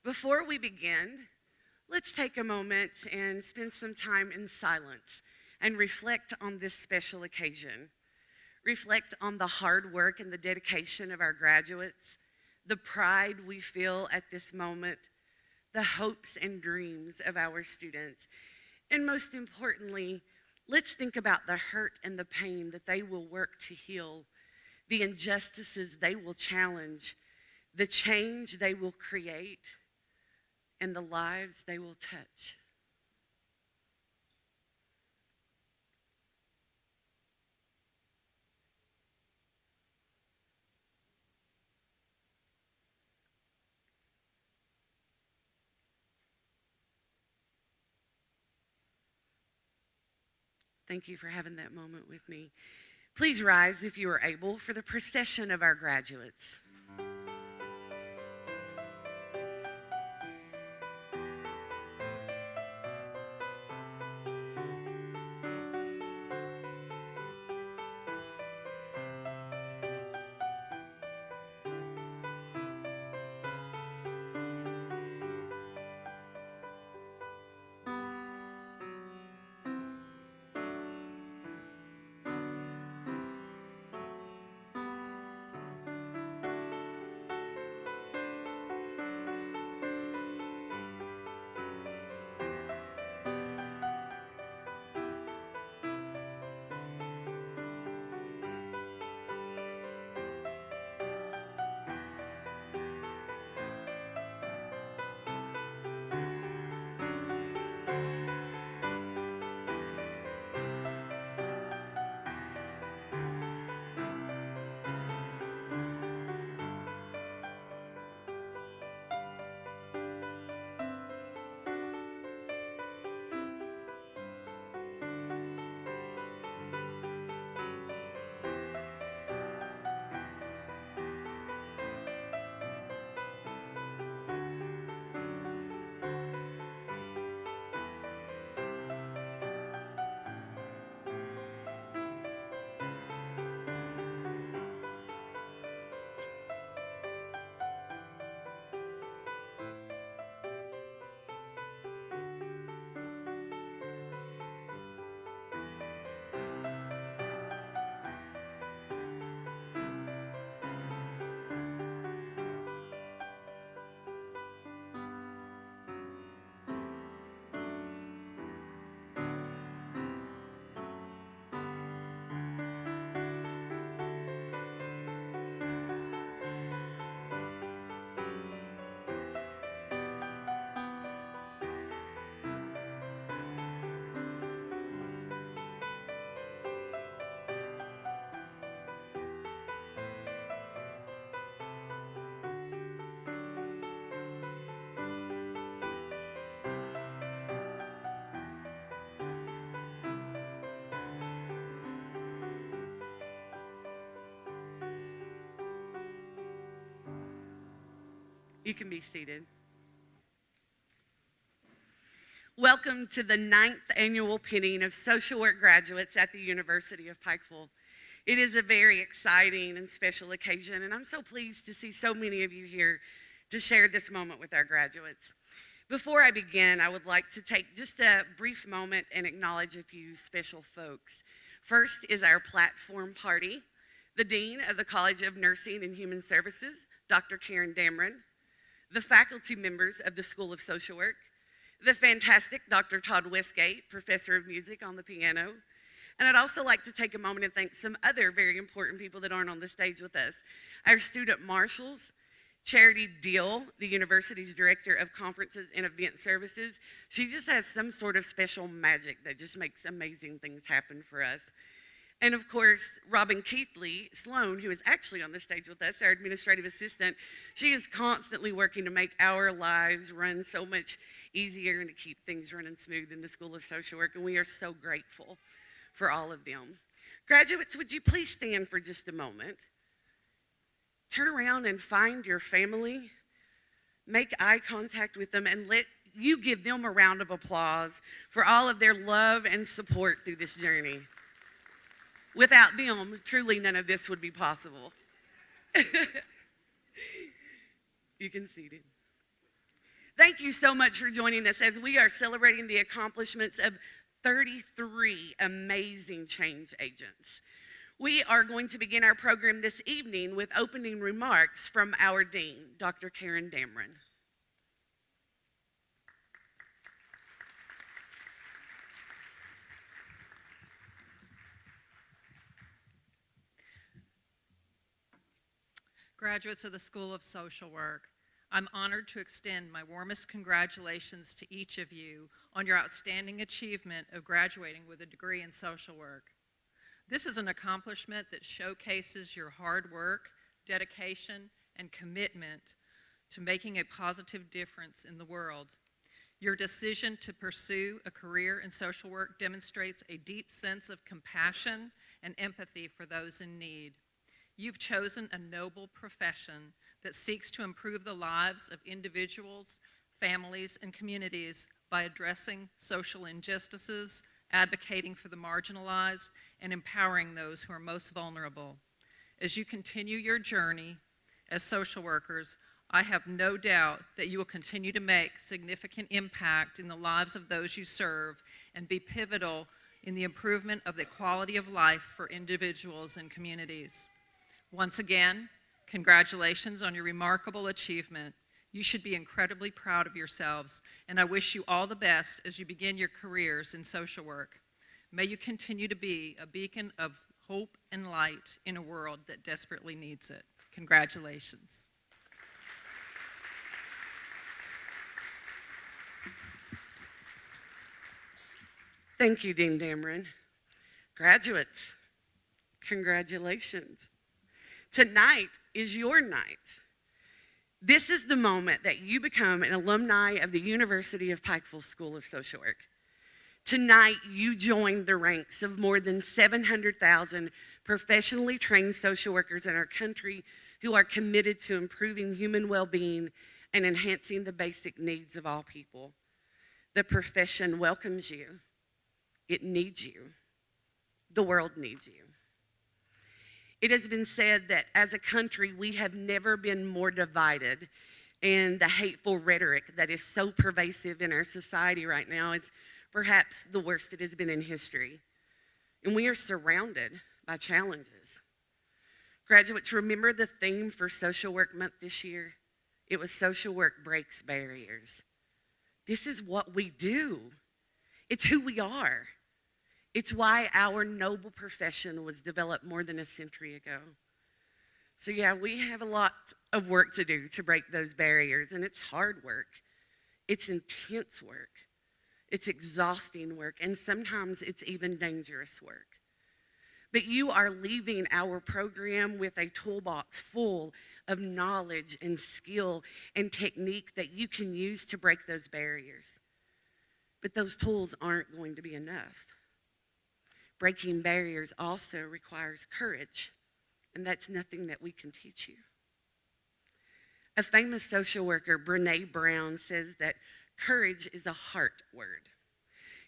Before we begin, let's take a moment and spend some time in silence and reflect on this special occasion. Reflect on the hard work and the dedication of our graduates, the pride we feel at this moment, the hopes and dreams of our students, and most importantly, let's think about the hurt and the pain that they will work to heal, the injustices they will challenge, the change they will create, and the lives they will touch. Thank you for having that moment with me. Please rise if you are able for the procession of our graduates. You can be seated. Welcome to the 9th annual pinning of social work graduates at the University of Pikeville. It is a very exciting and special occasion, and I'm so pleased to see so many of you here to share this moment with our graduates. Before I begin, I would like to take just a brief moment and acknowledge a few special folks. First is our platform party, the Dean of the College of Nursing and Human Services, Dr. Karen Dameron, the faculty members of the School of Social Work, the fantastic Dr. Todd Westgate, Professor of Music on the piano. And I'd also like to take a moment and thank some other very important people that aren't on the stage with us. Our student marshals, Charity Deal, the university's Director of Conferences and Event Services. She just has some sort of special magic that just makes amazing things happen for us. And of course, Robin Keithley Sloan, who is actually on the stage with us, our administrative assistant. She is constantly working to make our lives run so much easier and to keep things running smooth in the School of Social Work, and we are so grateful for all of them. Graduates, would you please stand for just a moment? Turn around and find your family. Make eye contact with them and let you give them a round of applause for all of their love and support through this journey. Without them, truly none of this would be possible. You can seat it. Thank you so much for joining us as we are celebrating the accomplishments of 33 amazing change agents. We are going to begin our program this evening with opening remarks from our dean, Dr. Karen Dameron. Graduates of the School of Social Work, I'm honored to extend my warmest congratulations to each of you on your outstanding achievement of graduating with a degree in social work. This is an accomplishment that showcases your hard work, dedication, and commitment to making a positive difference in the world. Your decision to pursue a career in social work demonstrates a deep sense of compassion and empathy for those in need. You've chosen a noble profession that seeks to improve the lives of individuals, families, and communities by addressing social injustices, advocating for the marginalized, and empowering those who are most vulnerable. As you continue your journey as social workers, I have no doubt that you will continue to make significant impact in the lives of those you serve and be pivotal in the improvement of the quality of life for individuals and communities. Once again, congratulations on your remarkable achievement. You should be incredibly proud of yourselves, and I wish you all the best as you begin your careers in social work. May you continue to be a beacon of hope and light in a world that desperately needs it. Congratulations. Thank you, Dean Dameron. Graduates, congratulations. Tonight is your night. This is the moment that you become an alumni of the University of Pikeville School of Social Work. Tonight, you join the ranks of more than 700,000 professionally trained social workers in our country who are committed to improving human well-being and enhancing the basic needs of all people. The profession welcomes you. It needs you. The world needs you. It has been said that as a country, we have never been more divided, and the hateful rhetoric that is so pervasive in our society right now is perhaps the worst it has been in history. And we are surrounded by challenges. Graduates, remember the theme for Social Work Month this year? It was Social Work Breaks Barriers. This is what we do. It's who we are. It's why our noble profession was developed more than a century ago. So yeah, we have a lot of work to do to break those barriers, and it's hard work. It's intense work. It's exhausting work, and sometimes it's even dangerous work. But you are leaving our program with a toolbox full of knowledge and skill and technique that you can use to break those barriers. But those tools aren't going to be enough. Breaking barriers also requires courage, and that's nothing that we can teach you. A famous social worker, Brené Brown, says that courage is a heart word.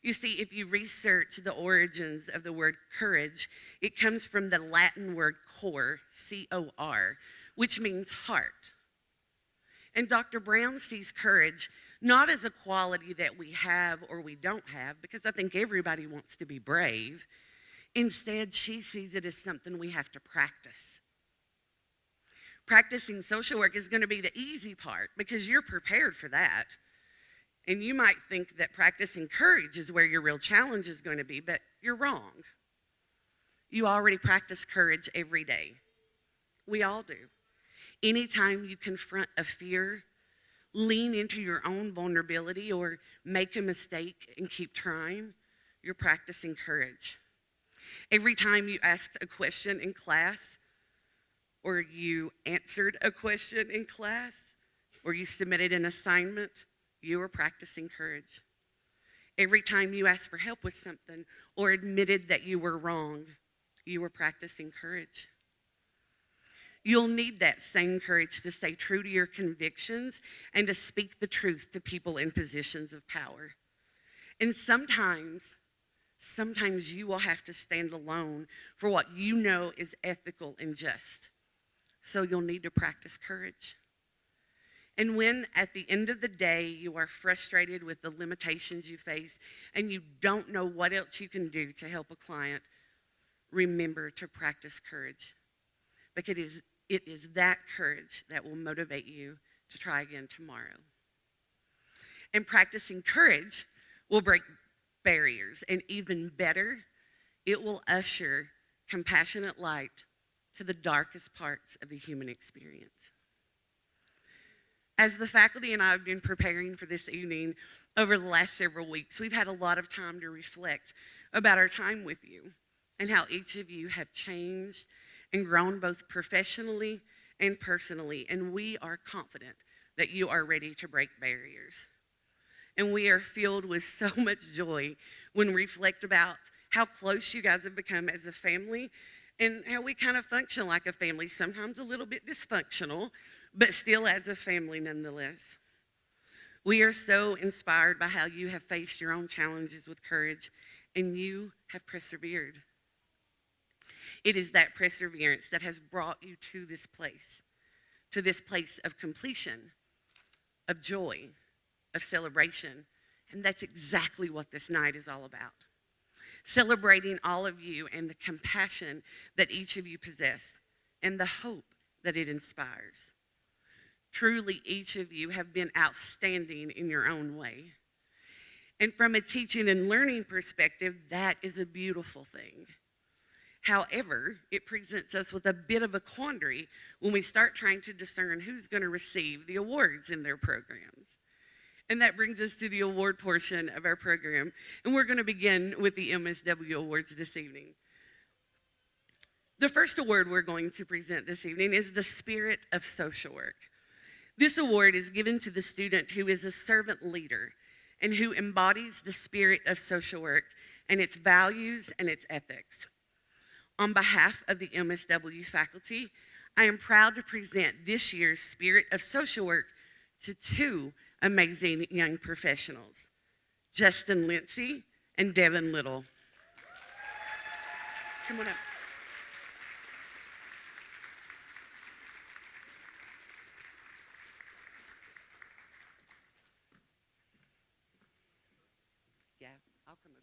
You see, if you research the origins of the word courage, it comes from the Latin word cor, C-O-R, which means heart. And Dr. Brown sees courage not as a quality that we have or we don't have, because I think everybody wants to be brave. Instead, she sees it as something we have to practice. Practicing social work is going to be the easy part because you're prepared for that. And you might think that practicing courage is where your real challenge is going to be, but you're wrong. You already practice courage every day. We all do. Anytime you confront a fear, lean into your own vulnerability, or make a mistake and keep trying, you're practicing courage. Every time you asked a question in class, or you answered a question in class, or you submitted an assignment, you were practicing courage. Every time you asked for help with something or admitted that you were wrong, you were practicing courage. You'll need that same courage to stay true to your convictions and to speak the truth to people in positions of power. And sometimes you will have to stand alone for what you know is ethical and just. So you'll need to practice courage. And when at the end of the day you are frustrated with the limitations you face and you don't know what else you can do to help a client, remember to practice courage. Because it is that courage that will motivate you to try again tomorrow. And practicing courage will break barriers, and even better, it will usher compassionate light to the darkest parts of the human experience. As the faculty and I have been preparing for this evening over the last several weeks, we've had a lot of time to reflect about our time with you and how each of you have changed and grown both professionally and personally. And we are confident that you are ready to break barriers. And we are filled with so much joy when we reflect about how close you guys have become as a family and how we kind of function like a family, sometimes a little bit dysfunctional, but still as a family nonetheless. We are so inspired by how you have faced your own challenges with courage and you have persevered. It is that perseverance that has brought you to this place of completion, of joy, of celebration. And that's exactly what this night is all about. Celebrating all of you and the compassion that each of you possess and the hope that it inspires. Truly, each of you have been outstanding in your own way. And from a teaching and learning perspective, that is a beautiful thing. However, it presents us with a bit of a quandary when we start trying to discern who's going to receive the awards in their programs. And that brings us to the award portion of our program. And we're going to begin with the MSW Awards this evening. The first award we're going to present this evening is the Spirit of Social Work. This award is given to the student who is a servant leader and who embodies the spirit of social work and its values and its ethics. On behalf of the MSW faculty, I am proud to present this year's Spirit of Social Work to two amazing young professionals, Justin Lindsay and Devin Little. Come on up. Yeah, I'll come over.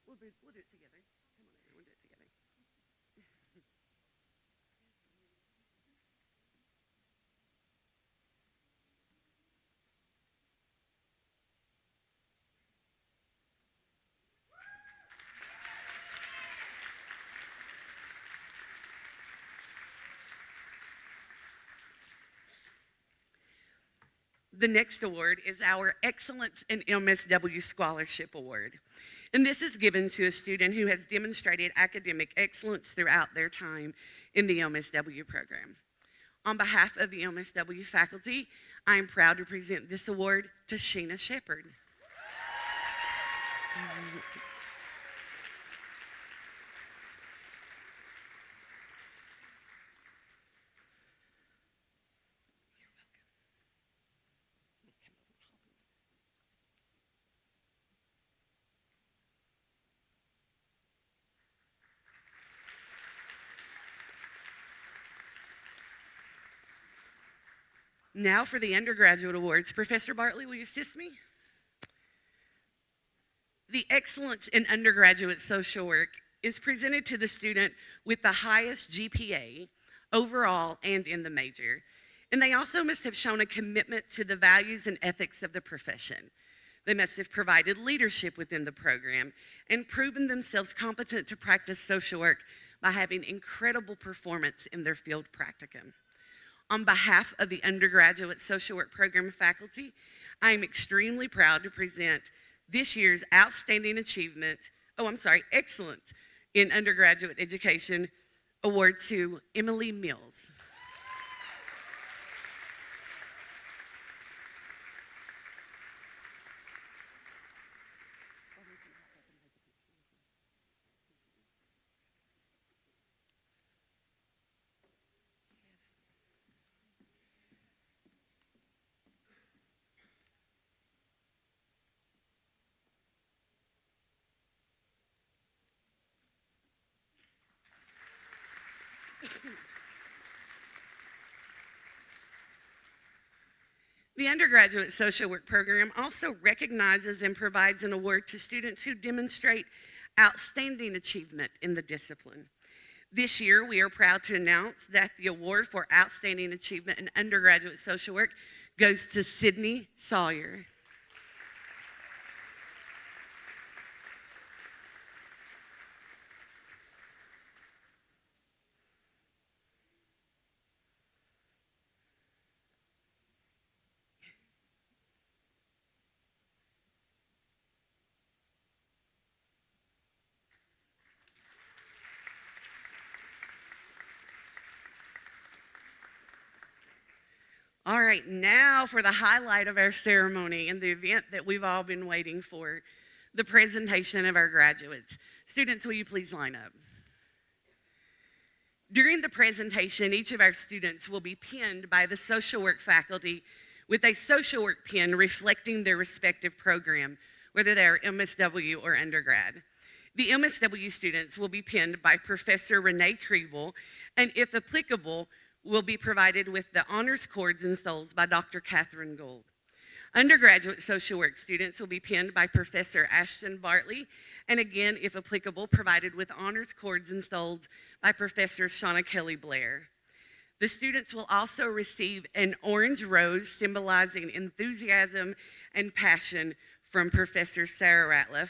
We'll do it together. Come on over, we'll do it together. The next award is our Excellence in MSW Scholarship Award. And this is given to a student who has demonstrated academic excellence throughout their time in the MSW program. On behalf of the MSW faculty, I am proud to present this award to Sheena Shepard. Now for the undergraduate awards. Professor Bartley, will you assist me? The Excellence in Undergraduate Social Work is presented to the student with the highest GPA overall and in the major. And they also must have shown a commitment to the values and ethics of the profession. They must have provided leadership within the program and proven themselves competent to practice social work by having incredible performance in their field practicum. On behalf of the undergraduate social work program faculty, I am extremely proud to present this year's Excellence in Undergraduate Education Award to Emily Mills. The undergraduate social work program also recognizes and provides an award to students who demonstrate outstanding achievement in the discipline. This year, we are proud to announce that the award for outstanding achievement in undergraduate social work goes to Sydney Sawyer. All right, now for the highlight of our ceremony and the event that we've all been waiting for, the presentation of our graduates. Students, will you please line up? During the presentation, each of our students will be pinned by the social work faculty with a social work pin reflecting their respective program, whether they are MSW or undergrad. The MSW students will be pinned by Professor Renee Kriebel, and if applicable, will be provided with the honors cords and stoles by Dr. Catherine Gould. Undergraduate social work students will be pinned by Professor Ashton Bartley, and again, if applicable, provided with honors cords and stoles by Professor Shauna Kelly Blair. The students will also receive an orange rose symbolizing enthusiasm and passion from Professor Sarah Ratliff.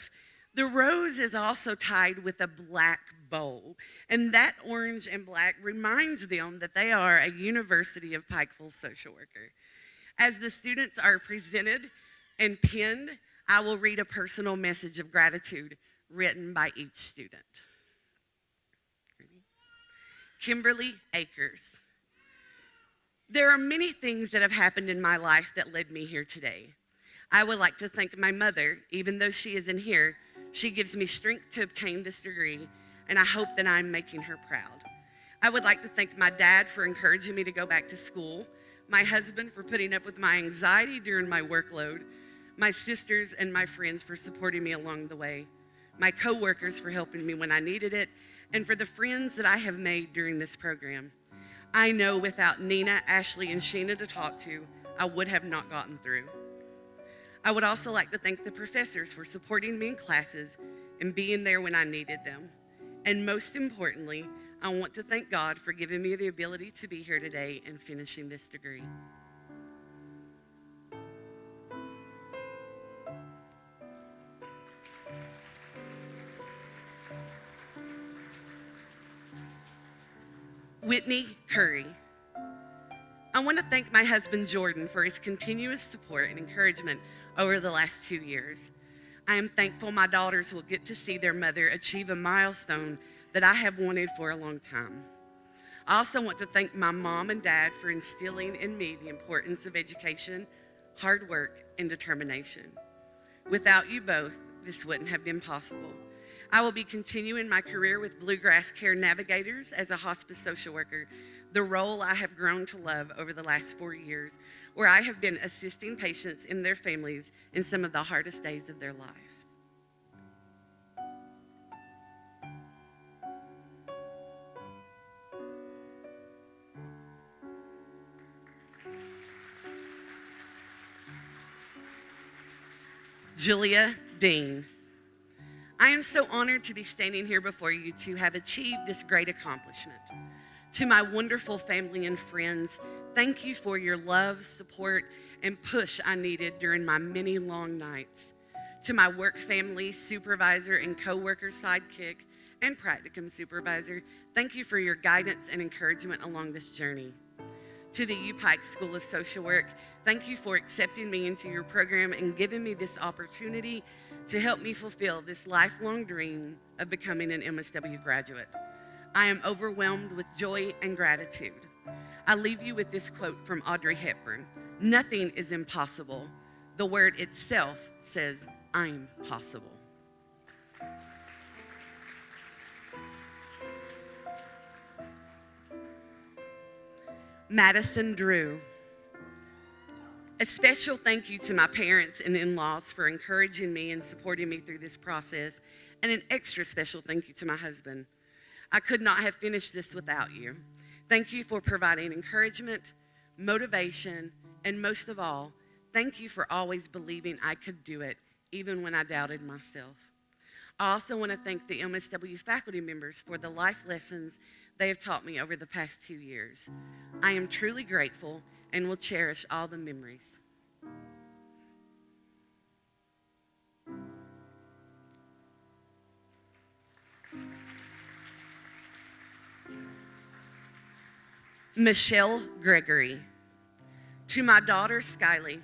The rose is also tied with a black bow, and that orange and black reminds them that they are a University of Pikeville social worker. As the students are presented and pinned, I will read a personal message of gratitude written by each student. Kimberly Akers. There are many things that have happened in my life that led me here today. I would like to thank my mother, even though she isn't here. She gives me strength to obtain this degree, and I hope that I'm making her proud. I would like to thank my dad for encouraging me to go back to school, my husband for putting up with my anxiety during my workload, my sisters and my friends for supporting me along the way, my coworkers for helping me when I needed it, and for the friends that I have made during this program. I know without Nina, Ashley, and Sheena to talk to, I would have not gotten through. I would also like to thank the professors for supporting me in classes and being there when I needed them. And most importantly, I want to thank God for giving me the ability to be here today and finishing this degree. Whitney Curry. I want to thank my husband Jordan for his continuous support and encouragement over the last 2 years. I am thankful my daughters will get to see their mother achieve a milestone that I have wanted for a long time. I also want to thank my mom and dad for instilling in me the importance of education, hard work, and determination. Without you both, this wouldn't have been possible. I will be continuing my career with Bluegrass Care Navigators as a hospice social worker, the role I have grown to love over the last 4 years, where I have been assisting patients and their families in some of the hardest days of their life. Julia Dean. I am so honored to be standing here before you to have achieved this great accomplishment. To my wonderful family and friends, thank you for your love, support, and push I needed during my many long nights. To my work family, supervisor, and coworker sidekick, and practicum supervisor, thank you for your guidance and encouragement along this journey. To the UPike School of Social Work, thank you for accepting me into your program and giving me this opportunity to help me fulfill this lifelong dream of becoming an MSW graduate. I am overwhelmed with joy and gratitude. I leave you with this quote from Audrey Hepburn: "Nothing is impossible. The word itself says, I'm possible." Madison Drew. A special thank you to my parents and in-laws for encouraging me and supporting me through this process, and an extra special thank you to my husband. I could not have finished this without you. Thank you for providing encouragement, motivation, And most of all, thank you for always believing I could do it, even when I doubted myself. I also want to thank the MSW faculty members for the life lessons they have taught me over the past 2 years. I am truly grateful and will cherish all the memories. Michelle Gregory. To my daughter, Skyly,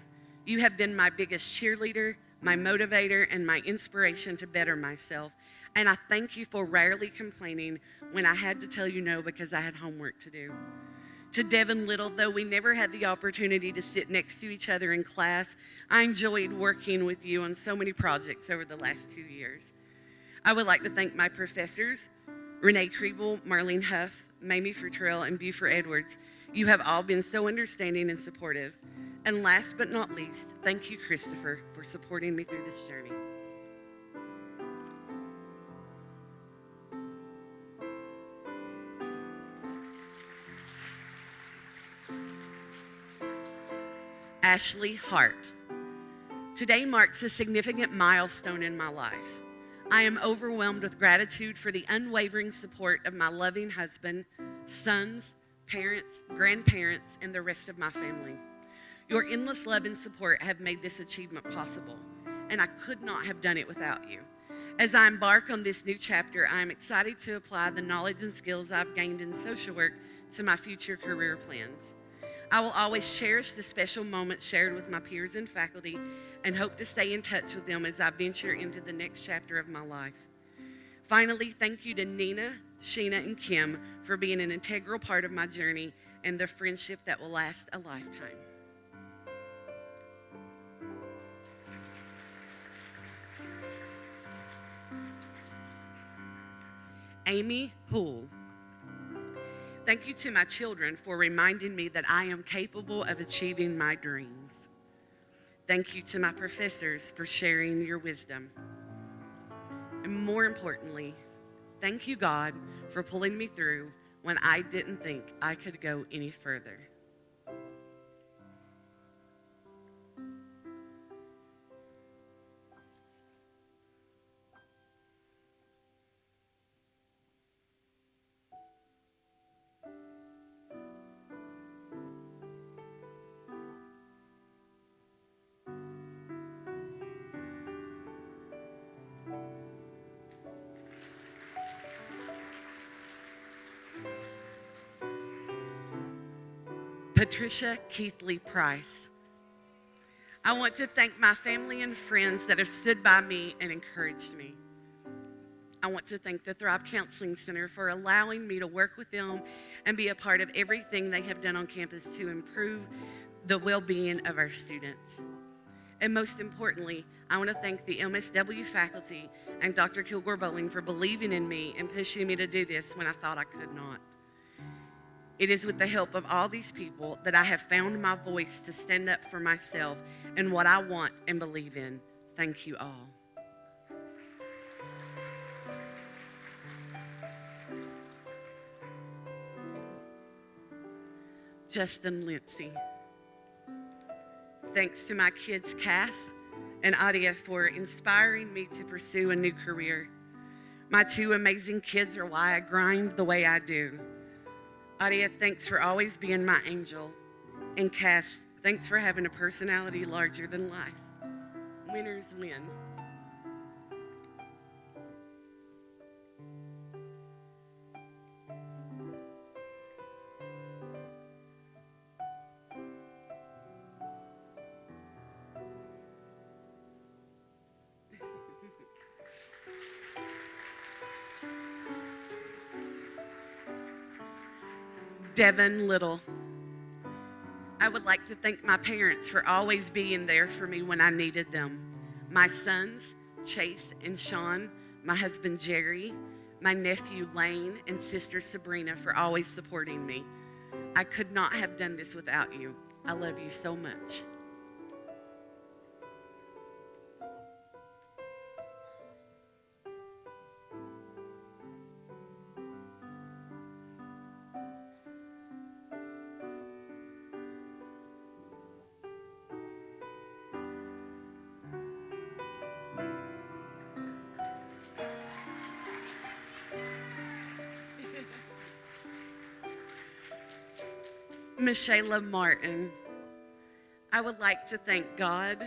you have been my biggest cheerleader, my motivator, and my inspiration to better myself. And I thank you for rarely complaining when I had to tell you no because I had homework to do. To Devin Little, though we never had the opportunity to sit next to each other in class, I enjoyed working with you on so many projects over the last 2 years. I would like to thank my professors, Renee Kriebel, Marlene Huff, Mamie Futrell, and Buford Edwards. You have all been so understanding and supportive. And last but not least, thank you, Christopher, for supporting me through this journey. Ashley Hart. Today marks a significant milestone in my life. I am overwhelmed with gratitude for the unwavering support of my loving husband, sons, parents, grandparents, and the rest of my family. Your endless love and support have made this achievement possible, and I could not have done it without you. As I embark on this new chapter, I am excited to apply the knowledge and skills I've gained in social work to my future career plans. I will always cherish the special moments shared with my peers and faculty and hope to stay in touch with them as I venture into the next chapter of my life. Finally, thank you to Nina, Sheena, and Kim for being an integral part of my journey and the friendship that will last a lifetime. Amy Poole. Thank you to my children for reminding me that I am capable of achieving my dreams. Thank you to my professors for sharing your wisdom. And more importantly, thank you, God, for pulling me through when I didn't think I could go any further. Patricia Keithley Price. I want to thank my family and friends that have stood by me and encouraged me. I want to thank the Thrive Counseling Center for allowing me to work with them and be a part of everything they have done on campus to improve the well-being of our students. And most importantly, I want to thank the MSW faculty and Dr. Kilgore Bowling for believing in me and pushing me to do this when I thought I could not. It is with the help of all these people that I have found my voice to stand up for myself and what I want and believe in. Thank you all. Justin Lindsay. Thanks to my kids, Cass and Adia, for inspiring me to pursue a new career. My two amazing kids are why I grind the way I do. Adia, thanks for always being my angel. And Cass, thanks for having a personality larger than life. Winners win. Devin Little. I would like to thank my parents for always being there for me when I needed them. My sons, Chase and Sean, my husband Jerry, my nephew Lane, and sister Sabrina for always supporting me. I could not have done this without you. I love you so much. Michela Martin. I would like to thank God,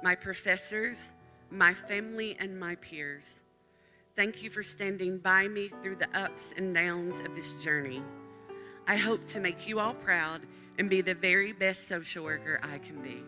my professors, my family, and my peers. Thank you for standing by me through the ups and downs of this journey. I hope to make you all proud and be the very best social worker I can be.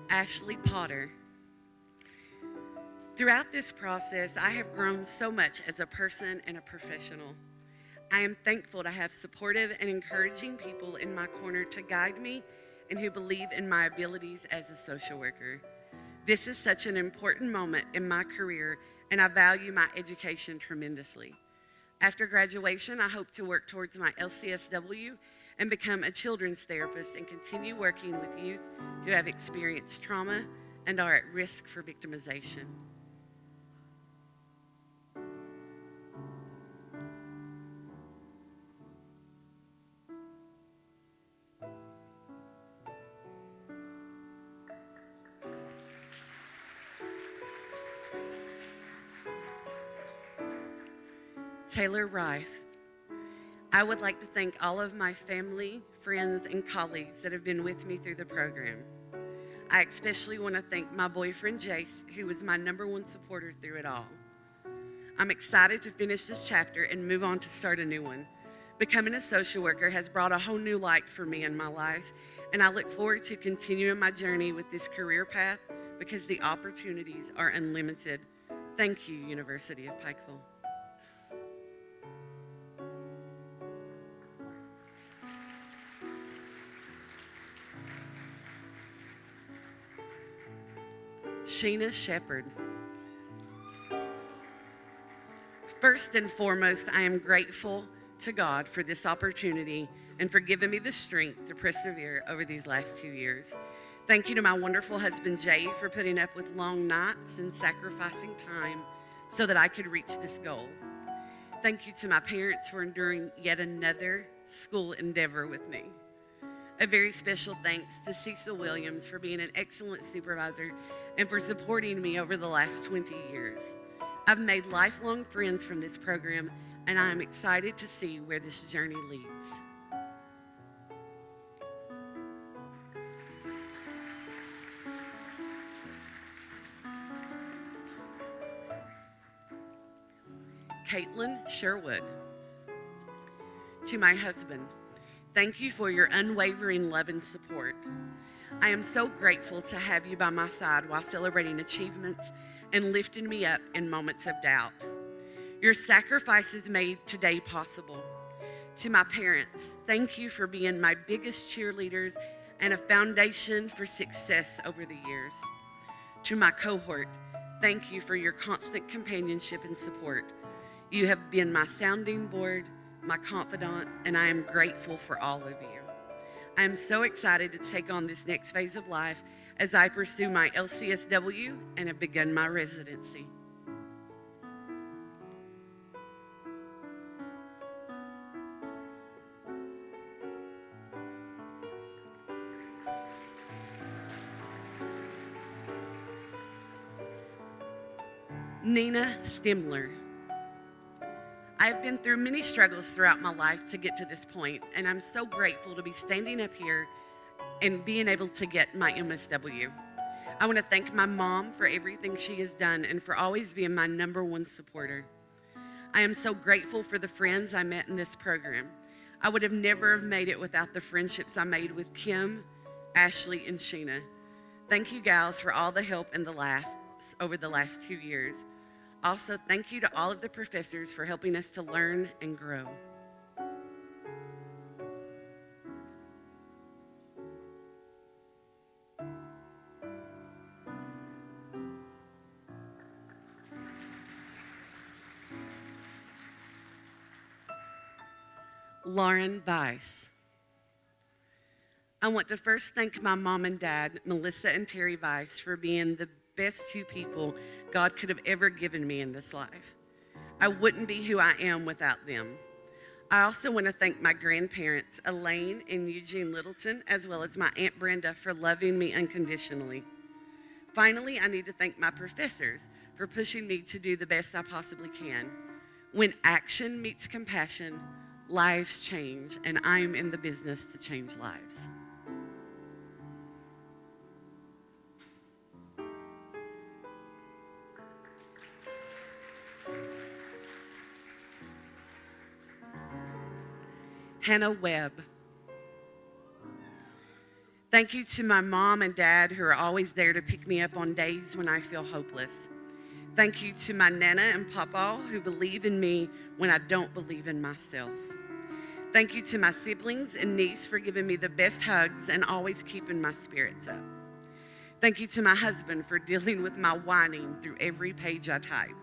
Ashley Potter. Throughout this process, I have grown so much as a person and a professional. I am thankful to have supportive and encouraging people in my corner to guide me and who believe in my abilities as a social worker. This is such an important moment in my career, and I value my education tremendously. After graduation, I hope to work towards my LCSW and become a children's therapist and continue working with youth who have experienced trauma and are at risk for victimization. Taylor Rife. I would like to thank all of my family, friends, and colleagues that have been with me through the program. I especially want to thank my boyfriend, Jace, who was my #1 supporter through it all. I'm excited to finish this chapter and move on to start a new one. Becoming a social worker has brought a whole new light for me in my life, and I look forward to continuing my journey with this career path because the opportunities are unlimited. Thank you, University of Pikeville. Sheena Shepherd. First and foremost, I am grateful to God for this opportunity and for giving me the strength to persevere over these last 2 years. Thank you to my wonderful husband, Jay, for putting up with long nights and sacrificing time so that I could reach this goal. Thank you to my parents for enduring yet another school endeavor with me. A very special thanks to Cecil Williams for being an excellent supervisor and for supporting me over the last 20 years. I've made lifelong friends from this program, and I am excited to see where this journey leads. Caitlin Sherwood. To my husband, thank you for your unwavering love and support. I am so grateful to have you by my side while celebrating achievements and lifting me up in moments of doubt. Your sacrifices made today possible. To my parents, thank you for being my biggest cheerleaders and a foundation for success over the years. To my cohort, thank you for your constant companionship and support. You have been my sounding board, my confidant, and I am grateful for all of you. I am so excited to take on this next phase of life as I pursue my LCSW and have begun my residency. Nina Stimler. I have been through many struggles throughout my life to get to this point, and I'm so grateful to be standing up here and being able to get my MSW. I want to thank my mom for everything she has done and for always being my #1 supporter. I am so grateful for the friends I met in this program. I would have never have made it without the friendships I made with Kim, Ashley, and Sheena. Thank you, gals, for all the help and the laughs over the last 2 years. Also, thank you to all of the professors for helping us to learn and grow. Lauren Weiss. I want to first thank my mom and dad, Melissa and Terry Weiss, for being the best two people God could have ever given me in this life. I wouldn't be who I am without them. I also want to thank my grandparents, Elaine and Eugene Littleton, as well as my Aunt Brenda for loving me unconditionally. Finally, I need to thank my professors for pushing me to do the best I possibly can. When action meets compassion, lives change, and I'm in the business to change lives. Hannah Webb. Thank you to my mom and dad who are always there to pick me up on days when I feel hopeless. Thank you to my Nana and Papa who believe in me when I don't believe in myself. Thank you to my siblings and niece for giving me the best hugs and always keeping my spirits up. Thank you to my husband for dealing with my whining through every page I type.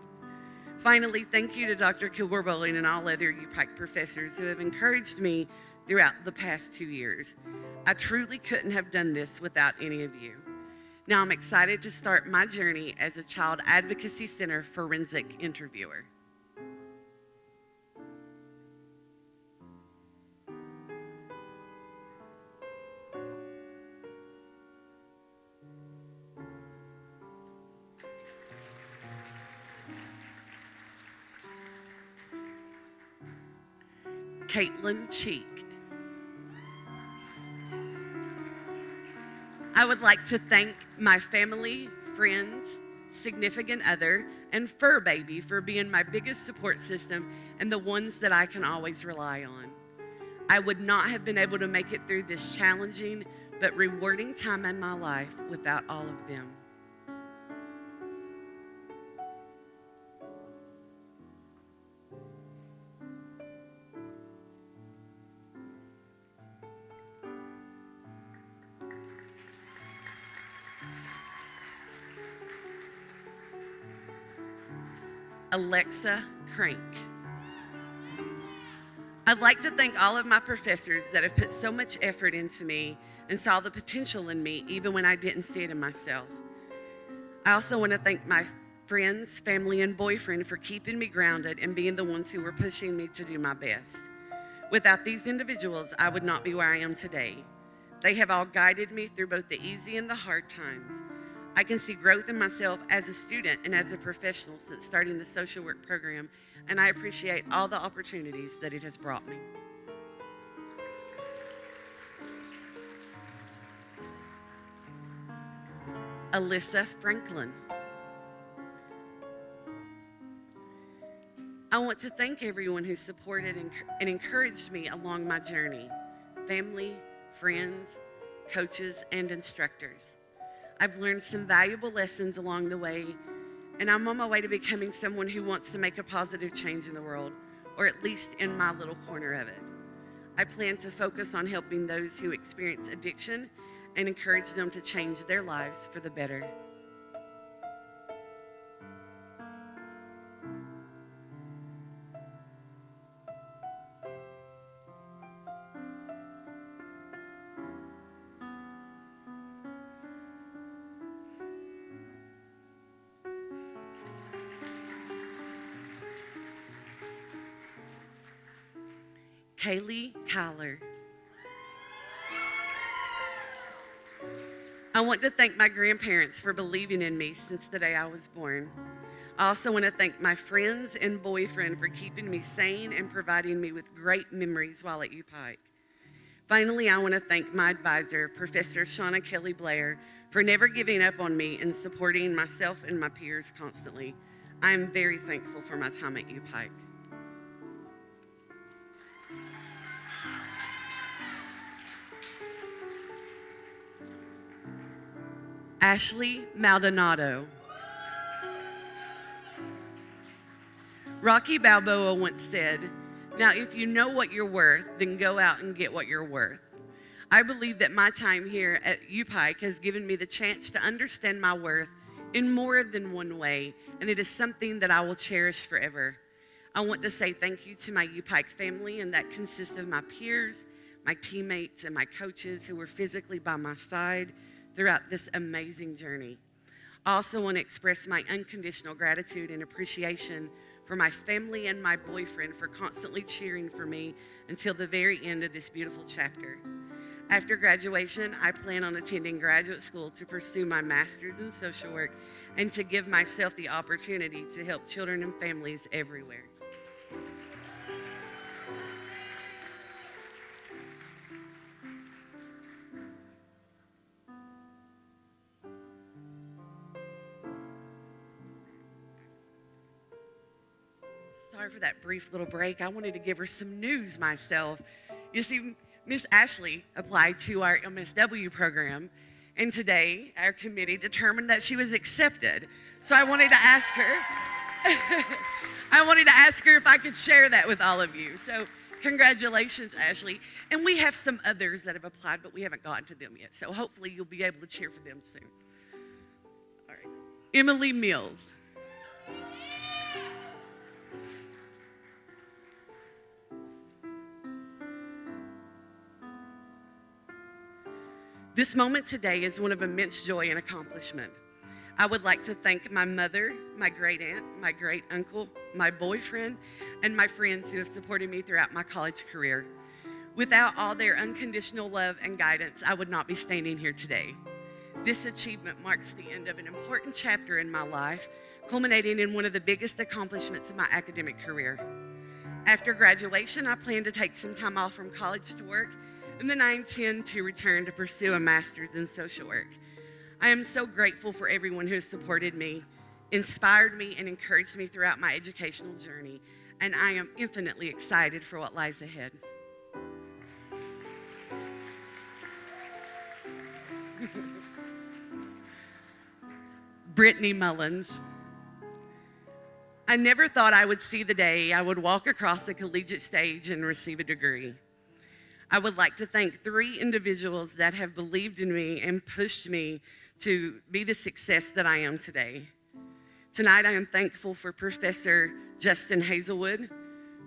Finally, thank you to Dr. Kilgore Bowling and all other UPike professors who have encouraged me throughout the past 2 years. I truly couldn't have done this without any of you. Now I'm excited to start my journey as a Child Advocacy Center forensic interviewer. Caitlin Cheek. I would like to thank my family, friends, significant other, and fur baby for being my biggest support system and the ones that I can always rely on. I would not have been able to make it through this challenging but rewarding time in my life without all of them. Alexa Crank. I'd like to thank all of my professors that have put so much effort into me and saw the potential in me even when I didn't see it in myself. I also want to thank my friends, family, and boyfriend for keeping me grounded and being the ones who were pushing me to do my best. Without these individuals, I would not be where I am today. They have all guided me through both the easy and the hard times. I can see growth in myself as a student and as a professional since starting the social work program, and I appreciate all the opportunities that it has brought me. Alyssa Franklin. I want to thank everyone who supported and encouraged me along my journey, family, friends, coaches, and instructors. I've learned some valuable lessons along the way, and I'm on my way to becoming someone who wants to make a positive change in the world, or at least in my little corner of it. I plan to focus on helping those who experience addiction and encourage them to change their lives for the better. Kaylee Kyler. I want to thank my grandparents for believing in me since the day I was born. I also want to thank my friends and boyfriend for keeping me sane and providing me with great memories while at UPike. Finally, I want to thank my advisor, Professor Shauna Kelly Blair, for never giving up on me and supporting myself and my peers constantly. I am very thankful for my time at UPike. Ashley Maldonado. Rocky Balboa once said, "Now if you know what you're worth, then go out and get what you're worth." I believe that my time here at UPike has given me the chance to understand my worth in more than one way, and it is something that I will cherish forever. I want to say thank you to my UPike family, and that consists of my peers, my teammates, and my coaches who were physically by my side throughout this amazing journey. I also want to express my unconditional gratitude and appreciation for my family and my boyfriend for constantly cheering for me until the very end of this beautiful chapter. After graduation, I plan on attending graduate school to pursue my master's in social work and to give myself the opportunity to help children and families everywhere. Sorry for that brief little break. I wanted to give her some news myself. You see, Miss Ashley applied to our MSW program, and today our committee determined that she was accepted. So I wanted to ask her, if I could share that with all of you. So congratulations, Ashley. And we have some others that have applied, but we haven't gotten to them yet. So hopefully you'll be able to cheer for them soon. All right. Emily Mills. This moment today is one of immense joy and accomplishment. I would like to thank my mother, my great aunt, my great uncle, my boyfriend, and my friends who have supported me throughout my college career. Without all their unconditional love and guidance, I would not be standing here today. This achievement marks the end of an important chapter in my life, culminating in one of the biggest accomplishments of my academic career. After graduation, I plan to take some time off from college to work, and then I intend to return to pursue a master's in social work. I am so grateful for everyone who has supported me, inspired me, and encouraged me throughout my educational journey, and I am infinitely excited for what lies ahead. Brittany Mullins. I never thought I would see the day I would walk across the collegiate stage and receive a degree. I would like to thank 3 individuals that have believed in me and pushed me to be the success that I am today. Tonight, I am thankful for Professor Justin Hazelwood,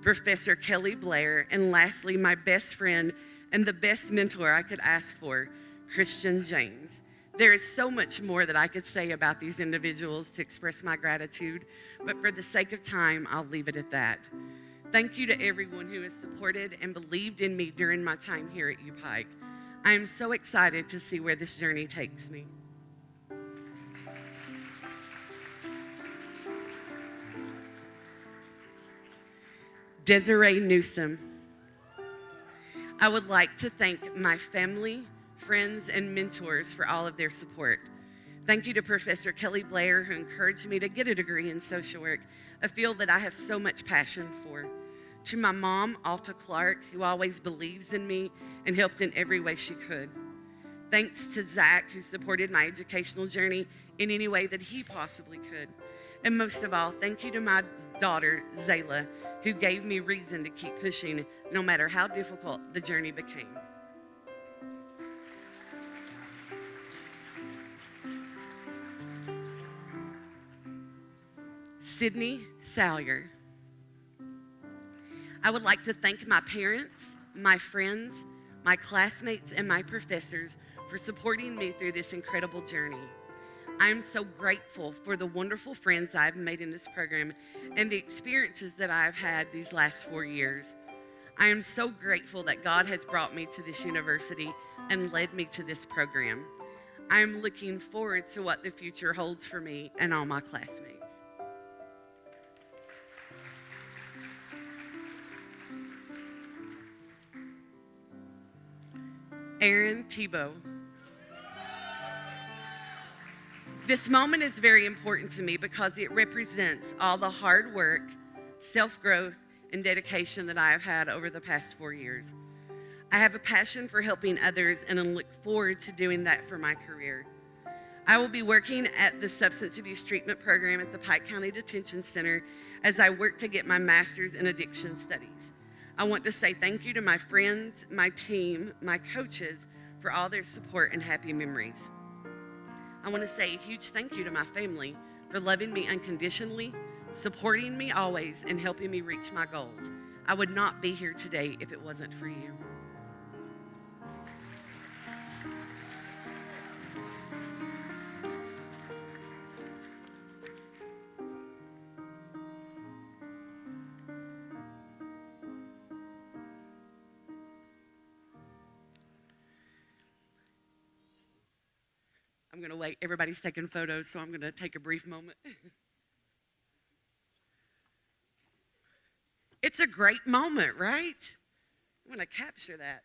Professor Kelly Blair, and lastly, my best friend and the best mentor I could ask for, Christian James. There is so much more that I could say about these individuals to express my gratitude, but for the sake of time, I'll leave it at that. Thank you to everyone who has supported and believed in me during my time here at UPike. I am so excited to see where this journey takes me. Desiree Newsom. I would like to thank my family, friends, and mentors for all of their support. Thank you to Professor Kelly Blair, who encouraged me to get a degree in social work, a field that I have so much passion for. To my mom, Alta Clark, who always believes in me and helped in every way she could. Thanks to Zach, who supported my educational journey in any way that he possibly could. And most of all, thank you to my daughter, Zayla, who gave me reason to keep pushing no matter how difficult the journey became. Sydney Salyer. I would like to thank my parents, my friends, my classmates, and my professors for supporting me through this incredible journey. I am so grateful for the wonderful friends I've made in this program and the experiences that I've had these last 4 years. I am so grateful that God has brought me to this university and led me to this program. I am looking forward to what the future holds for me and all my classmates. Aaron Tebow. This moment is very important to me because it represents all the hard work, self-growth, and dedication that I have had over the past 4 years. I have a passion for helping others and I look forward to doing that for my career. I will be working at the Substance Abuse Treatment Program at the Pike County Detention Center as I work to get my master's in addiction studies. I want to say thank you to my friends, my team, my coaches for all their support and happy memories. I want to say a huge thank you to my family for loving me unconditionally, supporting me always and helping me reach my goals. I would not be here today if it wasn't for you. I'm going to wait. Everybody's taking photos, so I'm going to take a brief moment. It's a great moment, right? I want to capture that.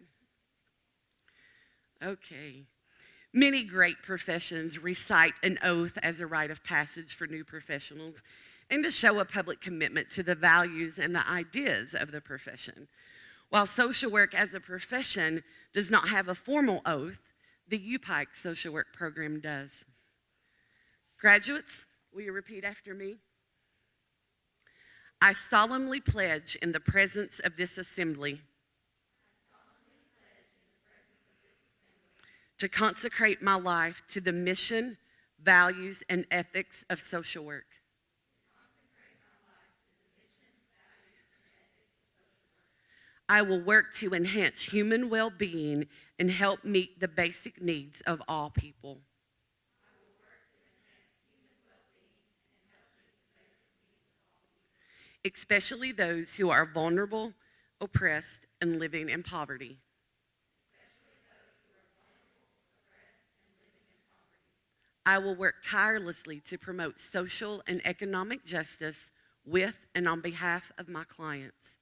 Okay. Many great professions recite an oath as a rite of passage for new professionals and to show a public commitment to the values and the ideas of the profession. While social work as a profession does not have a formal oath, the UPike social work program does. Graduates, will you repeat after me? I solemnly pledge in the presence of this assembly to consecrate my life to the mission, values, and ethics of social work. I will work to enhance human well-being and help meet the basic needs of all people. Especially those who are vulnerable, oppressed, and living in poverty. I will work tirelessly to promote social and economic justice with and on behalf of my clients.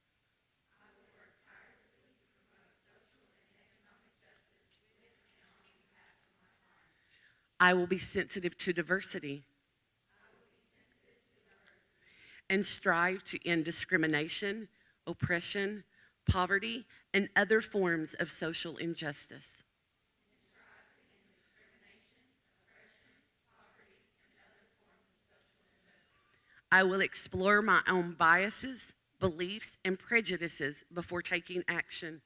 I will be sensitive to diversity and strive to end discrimination, oppression, poverty, and other forms of social injustice. I will explore my own biases, beliefs, and prejudices before taking action.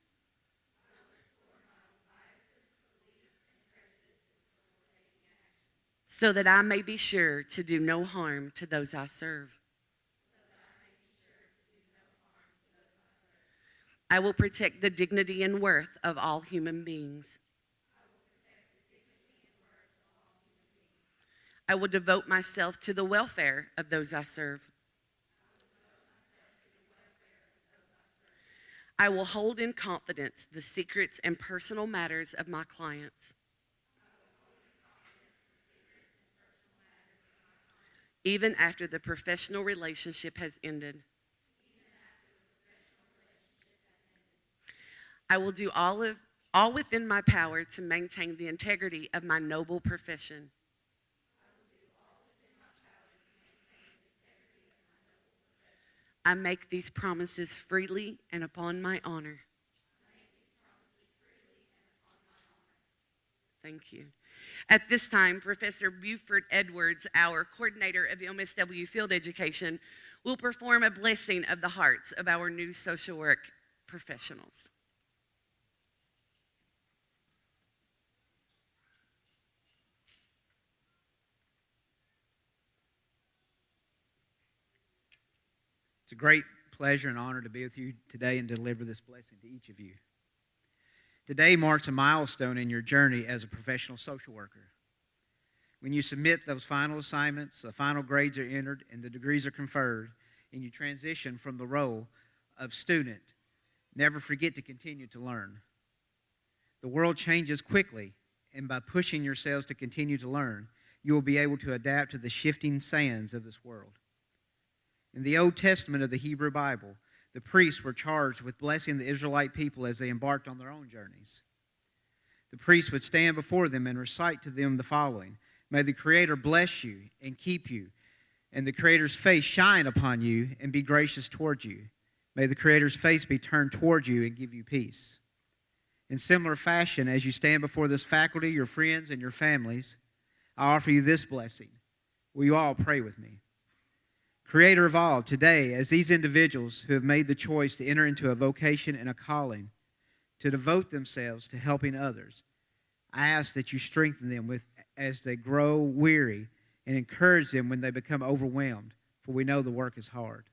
So that I may be sure to do no harm to those I serve. I will protect the dignity and worth of all human beings. I will devote myself to the welfare of those I serve. I will hold in confidence the secrets and personal matters of my clients. Even after the professional relationship has ended. I will do all within my power to maintain the integrity of my noble profession. I make these promises freely and upon my honor. Thank you. At this time, Professor Buford Edwards, our coordinator of MSW Field Education, will perform a blessing of the hearts of our new social work professionals. It's a great pleasure and honor to be with you today and deliver this blessing to each of you. Today marks a milestone in your journey as a professional social worker. When you submit those final assignments, the final grades are entered, and the degrees are conferred, and you transition from the role of student, never forget to continue to learn. The world changes quickly, and by pushing yourselves to continue to learn, you will be able to adapt to the shifting sands of this world. In the Old Testament of the Hebrew Bible, the priests were charged with blessing the Israelite people as they embarked on their own journeys. The priests would stand before them and recite to them the following: May the Creator bless you and keep you, and the Creator's face shine upon you and be gracious towards you. May the Creator's face be turned toward you and give you peace. In similar fashion, as you stand before this faculty, your friends, and your families, I offer you this blessing. Will you all pray with me? Creator of all, today, as these individuals who have made the choice to enter into a vocation and a calling, to devote themselves to helping others, I ask that you strengthen them as they grow weary and encourage them when they become overwhelmed for we know the work is hard.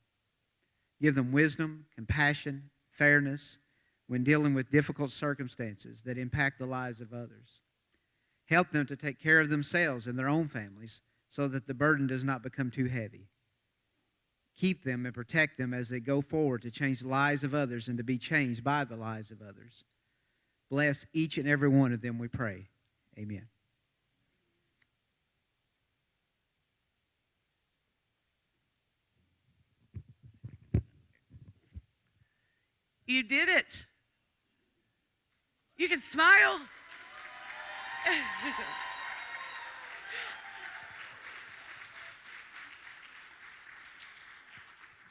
Give them wisdom, compassion, fairness when dealing with difficult circumstances that impact the lives of others. Help them to take care of themselves and their own families so that the burden does not become too heavy. Keep them and protect them as they go forward to change the lives of others and to be changed by the lives of others. Bless each and every one of them, we pray. Amen. You did it. You can smile.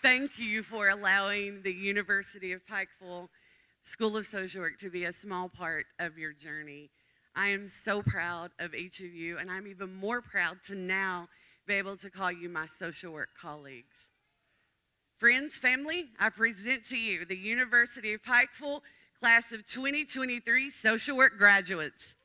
Thank you for allowing the University of Pikeville School of Social Work to be a small part of your journey. I am so proud of each of you, and I'm even more proud to now be able to call you my social work colleagues. Friends, family, I present to you the University of Pikeville Class of 2023 Social Work graduates.